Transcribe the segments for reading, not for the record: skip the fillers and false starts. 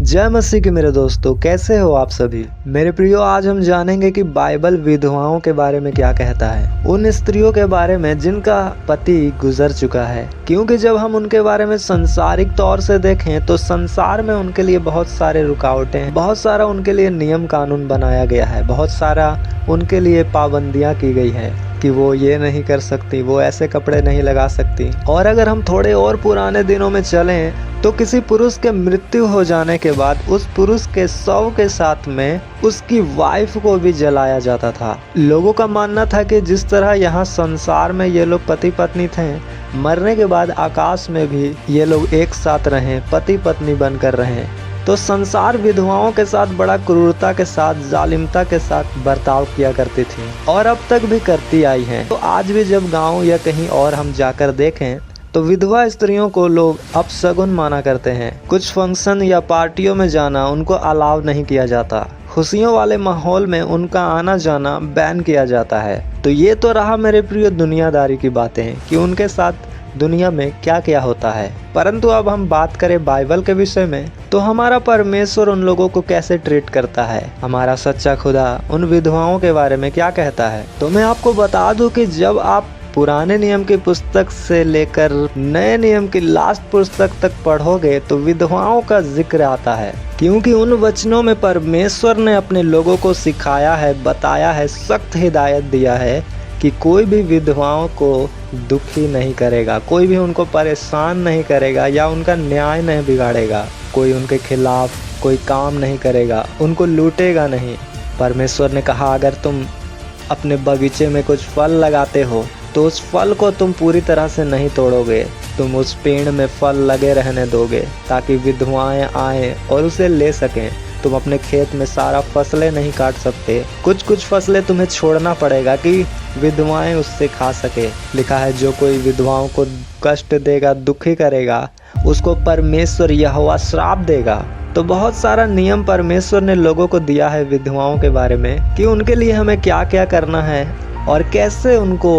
जय मसीह के मेरे दोस्तों, कैसे हो आप सभी। मेरे प्रियो, आज हम जानेंगे कि बाइबल विधवाओं के बारे में क्या कहता है, उन स्त्रियों के बारे में जिनका पति गुजर चुका है। क्योंकि जब हम उनके बारे में संसारिक तौर से देखें तो संसार में उनके लिए बहुत सारे रुकावटें हैं, बहुत सारा उनके लिए नियम कानून बनाया गया है, बहुत सारा उनके लिए पाबंदियां की गई है कि वो ये नहीं कर सकती, वो ऐसे कपड़े नहीं लगा सकती। और अगर हम थोड़े और पुराने दिनों में चलें तो किसी पुरुष के मृत्यु हो जाने के बाद उस पुरुष के शव के साथ में उसकी वाइफ को भी जलाया जाता था। लोगों का मानना था कि जिस तरह यहाँ संसार में ये लोग पति पत्नी थे, मरने के बाद आकाश में भी ये लोग एक साथ रहें, पति पत्नी बनकर रहें। तो संसार विधवाओं के साथ बड़ा क्रूरता के साथ, जालिमता के साथ बर्ताव किया करती थी और अब तक भी करती आई हैं। तो आज भी जब गांव या कहीं और हम जाकर देखें तो विधवा स्त्रियों को लोग अपशगुन माना करते हैं। कुछ फंक्शन या पार्टियों में जाना उनको अलाउ नहीं किया जाता, खुशियों वाले माहौल में उनका आना जाना बैन किया जाता है। तो ये तो रहा मेरे प्रिय दुनियादारी की बातें कि उनके साथ दुनिया में क्या क्या होता है। परंतु अब हम बात करें बाइबल के विषय में तो हमारा परमेश्वर उन लोगों को कैसे ट्रीट करता है, हमारा सच्चा खुदा उन विधवाओं के बारे में क्या कहता है। तो मैं आपको बता दूं कि जब आप पुराने नियम की पुस्तक से लेकर नए नियम की लास्ट पुस्तक तक पढ़ोगे तो विधवाओं का जिक्र आता है। क्योंकि उन वचनों में परमेश्वर ने अपने लोगों को सिखाया है, बताया है, सख्त हिदायत दिया है कि कोई भी विधवाओं को दुखी नहीं करेगा, कोई भी उनको परेशान नहीं करेगा या उनका न्याय नहीं बिगाड़ेगा, कोई उनके खिलाफ कोई काम नहीं करेगा, उनको लूटेगा नहीं। परमेश्वर ने कहा अगर तुम अपने बगीचे में कुछ फल लगाते हो तो उस फल को तुम पूरी तरह से नहीं तोड़ोगे, तुम उस पेड़ में फल लगे रहने दोगे ताकि विधवाएं आएं और उसे ले सकें। तुम अपने खेत में सारा फसलें नहीं काट सकते, कुछ कुछ फसलें तुम्हें छोड़ना पड़ेगा कि विधवाएं उससे खा सके। लिखा है जो कोई विधवाओं को कष्ट देगा, दुखी करेगा, उसको परमेश्वर यहोवा श्राप देगा। तो बहुत सारा नियम परमेश्वर ने लोगों को दिया है विधवाओं के बारे में कि उनके लिए हमें क्या क्या करना है और कैसे उनको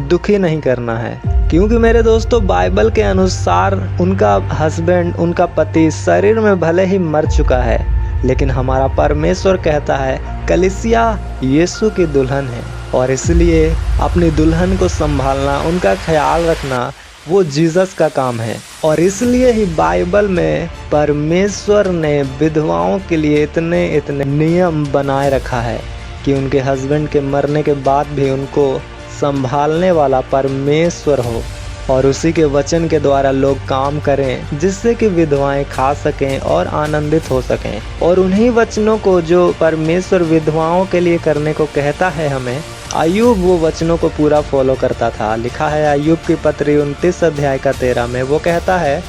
दुखी नहीं करना है। क्योंकि मेरे दोस्तों बाइबल के अनुसार उनका हस्बैंड, उनका पति शरीर में भले ही मर चुका है, लेकिन हमारा परमेश्वर कहता है कलीसिया यीशु की दुल्हन है और इसलिए अपनी दुल्हन को संभालना, उनका ख्याल रखना वो जीसस का काम है। और इसलिए ही बाइबल में परमेश्वर ने विधवाओं के लिए इतने इतने नियम बनाए रखा है कि उनके हस्बैंड के मरने के बाद भी उनको संभालने वाला परमेश्वर हो और उसी के वचन के द्वारा लोग काम करें जिससे कि विधवाएं खा सकें और आनंदित हो सकें। और उन्हीं वचनों को जो परमेश्वर विधवाओं के लिए करने को कहता है हमें, अय्यूब वो वचनों को पूरा फॉलो करता था। लिखा है अय्यूब की पत्री 29 अध्याय का 13 में, वो कहता है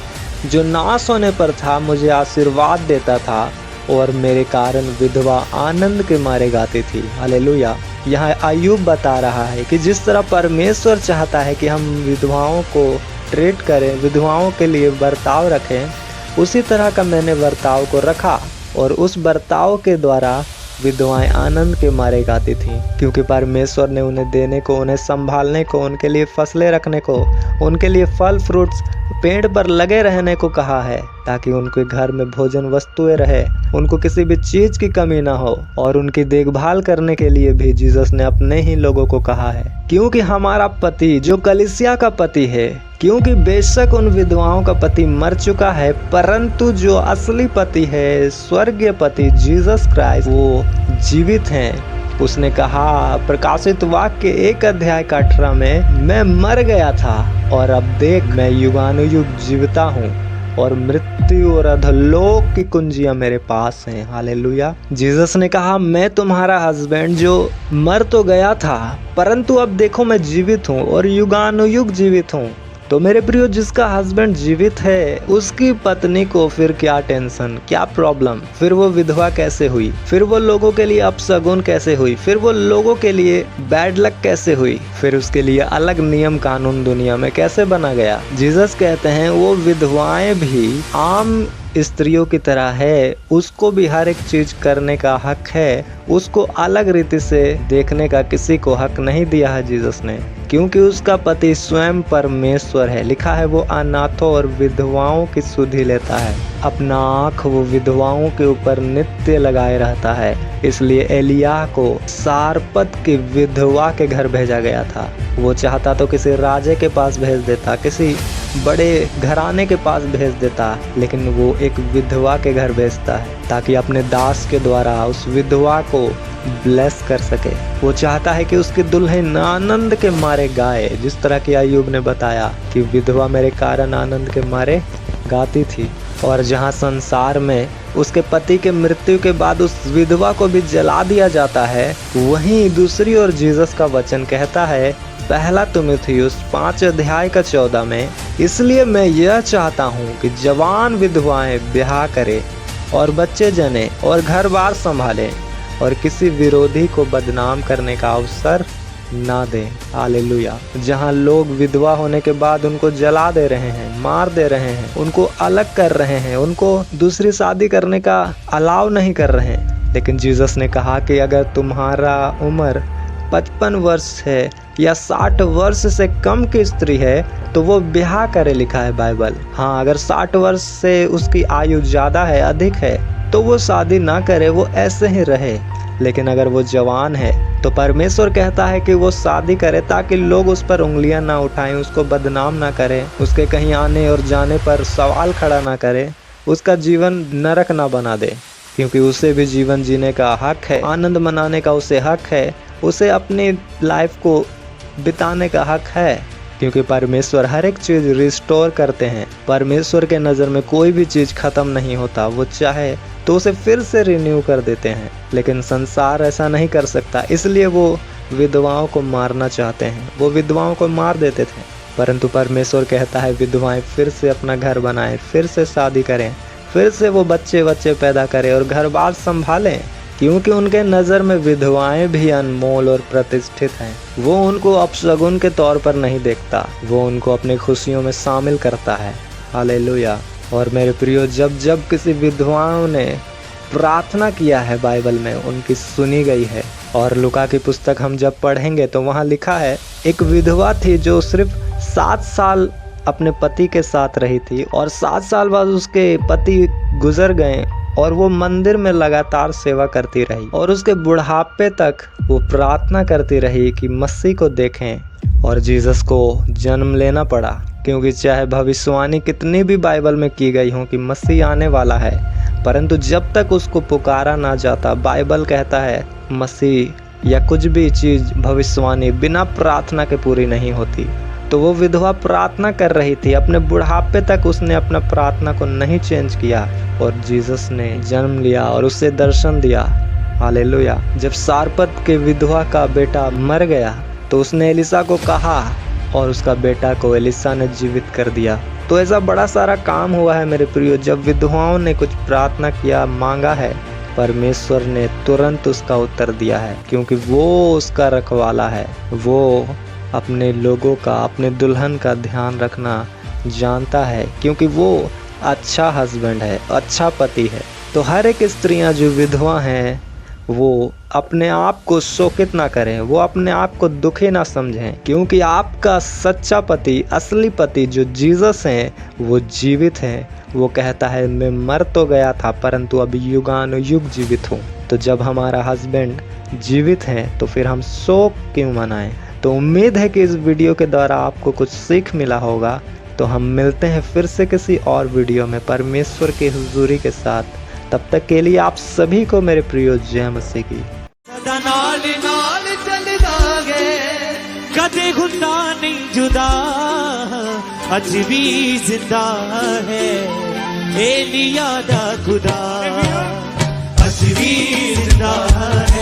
जो नाश होने पर था मुझे आशीर्वाद देता था और मेरे कारण विधवा आनंद के मारे गाती थी। हालेलुया। यहाँ अय्यूब बता रहा है कि जिस तरह परमेश्वर चाहता है कि हम विधवाओं को ट्रीट करें, विधवाओं के लिए बर्ताव रखें, उसी तरह का मैंने बर्ताव को रखा और उस बर्ताव के द्वारा विधवाएं आनंद के मारे गाती थीं। क्योंकि परमेश्वर ने उन्हें देने को, उन्हें संभालने को, उनके लिए फसलें रखने को, उनके लिए फल फ्रूट्स पेड़ पर लगे रहने को कहा है ताकि उनके घर में भोजन वस्तुएं रहे, उनको किसी भी चीज की कमी ना हो। और उनकी देखभाल करने के लिए भी जीसस ने अपने ही लोगों को कहा है। क्योंकि हमारा पति जो कलीसिया का पति है, क्योंकि बेशक उन विधवाओं का पति मर चुका है, परंतु जो असली पति है, स्वर्गीय पति जीसस क्राइस्ट, वो जीवित हैं। उसने कहा प्रकाशित वाक्य 1 अध्याय का 18 में, मैं मर गया था और अब देख मैं युगानुयुग जीविता हूँ और मृत्यु और अधोलोक की कुंजियां मेरे पास हैं। हालेलुया। जीसस ने कहा मैं तुम्हारा हस्बैंड जो मर तो गया था, परंतु अब देखो मैं जीवित हूँ और युगानुयुग जीवित हूँ। तो मेरे प्रियो, जिसका हस्बैंड जीवित है उसकी पत्नी को फिर क्या टेंशन, क्या प्रॉब्लम, फिर वो विधवा कैसे हुई, फिर वो लोगों के लिए अपशगुन कैसे हुई, फिर वो लोगों के लिए बैड लक कैसे हुई, फिर उसके लिए अलग नियम कानून दुनिया में कैसे बना गया। जीसस कहते हैं वो विधवाएं भी आम स्त्रियों की तरह है, उसको भी हर एक चीज करने का हक है, उसको अलग रीति से देखने का किसी को हक नहीं दिया है जीसस ने। क्योंकि उसका पति स्वयं परमेश्वर है। लिखा है वो अनाथों और विधवाओं की सुधि लेता है। अपना आँख वो विधवाओं के ऊपर नित्य लगाए रहता है। इसलिए एलिय्याह को सारपत की विधवा के घर भेजा गया था। वो चाहता तो किसी राजे के पास भेज देता, किसी बड़े घराने के पास भेज देता, लेकिन वो एक विधवा के घर भेजता है ताकि अपने दास के द्वारा उस विधवा को ब्लेस कर सके। वो चाहता है कि उसकी दुल्हन आनंद के मारे गाए, जिस तरह की अय्यूब ने बताया कि विधवा मेरे कारण आनंद के मारे गाती थी। और जहाँ संसार में उसके पति के मृत्यु के बाद उस विधवा को भी जला दिया जाता है, वहीं दूसरी ओर जीसस का वचन कहता है पहला तीमुथियुस 5:14 में, इसलिए मैं यह चाहता हूँ कि जवान विधवाएं ब्याह करें और बच्चे जने और घर बार संभालें और किसी विरोधी को बदनाम करने का अवसर ना दें। हालेलुया। जहाँ लोग विधवा होने के बाद उनको जला दे रहे हैं, मार दे रहे हैं, उनको अलग कर रहे हैं, उनको दूसरी शादी करने का अलाउ नहीं कर रहे हैं, लेकिन जीसस ने कहा कि अगर तुम्हारा उम्र 55 वर्ष है या 60 वर्ष से कम की स्त्री है तो वो ब्याह करे। लिखा है बाइबल। हाँ, अगर 60 वर्ष से उसकी आयु ज़्यादा है, अधिक है, तो वो शादी ना करे, वो ऐसे ही रहे। लेकिन अगर वो जवान है तो परमेश्वर कहता है कि वो शादी करे ताकि लोग उस पर उंगलियां ना उठाएं, उसको बदनाम ना करें, उसके कहीं आने और जाने पर सवाल खड़ा ना करें, उसका जीवन नरक ना बना दे, क्योंकि उसे भी जीवन जीने का हक है, आनंद मनाने का उसे हक है, उसे अपनी लाइफ को बिताने का हक है, क्योंकि परमेश्वर हर एक चीज़ रिस्टोर करते हैं। परमेश्वर के नज़र में कोई भी चीज़ ख़त्म नहीं होता, वो चाहे तो उसे फिर से रिन्यू कर देते हैं, लेकिन संसार ऐसा नहीं कर सकता। इसलिए वो विधवाओं को मारना चाहते हैं, वो विधवाओं को मार देते थे, परंतु परमेश्वर कहता है विधवाएं फिर से अपना घर बनाएं, फिर से शादी करें, फिर से वो बच्चे पैदा करें और घर बार संभालें, क्योंकि उनके नज़र में विधवाएं भी अनमोल और प्रतिष्ठित हैं। वो उनको अपशगुन के तौर पर नहीं देखता, वो उनको अपनी खुशियों में शामिल करता है। हालेलुया। और मेरे प्रियो, जब जब किसी विधवाओं ने प्रार्थना किया है बाइबल में, उनकी सुनी गई है। और लूका की पुस्तक हम जब पढ़ेंगे तो वहाँ लिखा है एक विधवा थी जो सिर्फ 7 साल अपने पति के साथ रही थी और 7 साल बाद उसके पति गुजर गए और वो मंदिर में लगातार सेवा करती रही और उसके बुढ़ापे तक वो प्रार्थना करती रही कि मसीह को देखें। और जीसस को जन्म लेना पड़ा, क्योंकि चाहे भविष्यवाणी कितनी भी बाइबल में की गई हो कि मसीह आने वाला है, परंतु जब तक उसको पुकारा ना जाता, बाइबल कहता है मसीह या कुछ भी चीज़ भविष्यवाणी बिना प्रार्थना के पूरी नहीं होती। तो वो विधवा प्रार्थना कर रही थी, अपने बुढ़ापे तक उसने अपना प्रार्थना को नहीं चेंज किया और जीसस ने जन्म लिया और उससे दर्शन दिया। हालेलुया। जब सारपत के विधवा का बेटा मर गया तो उसने एलिसा को कहा और उसका बेटा को एलिसा ने जीवित कर दिया। तो ऐसा बड़ा सारा काम हुआ है मेरे प्रियो। जब विधवाओं ने कुछ प्रार्थना किया, मांगा है, परमेश्वर ने तुरंत उसका उत्तर दिया है, क्योंकि वो उसका रखवाला है। वो अपने लोगों का, अपने दुल्हन का ध्यान रखना जानता है, क्योंकि वो अच्छा हस्बैंड है, अच्छा पति है। तो हर एक स्त्रियां जो विधवा हैं वो अपने आप को शोकित ना करें, वो अपने आप को दुखी ना समझें, क्योंकि आपका सच्चा पति, असली पति जो जीसस हैं, वो जीवित हैं। वो कहता है मैं मर तो गया था परंतु अब युगानुयुग जीवित हूँ। तो जब हमारा हस्बैंड जीवित हैं तो फिर हम शोक क्यों मनाएं। तो उम्मीद है कि इस वीडियो के द्वारा आपको कुछ सीख मिला होगा। तो हम मिलते हैं फिर से किसी और वीडियो में परमेश्वर की हुजूरी के साथ। तब तक के लिए आप सभी को मेरे प्रिय जय मसीह की। कदे खुदा नहीं जुदा, अज भी जिंदा है एलिय्याह दा खुदा, अज भी जिंदा है।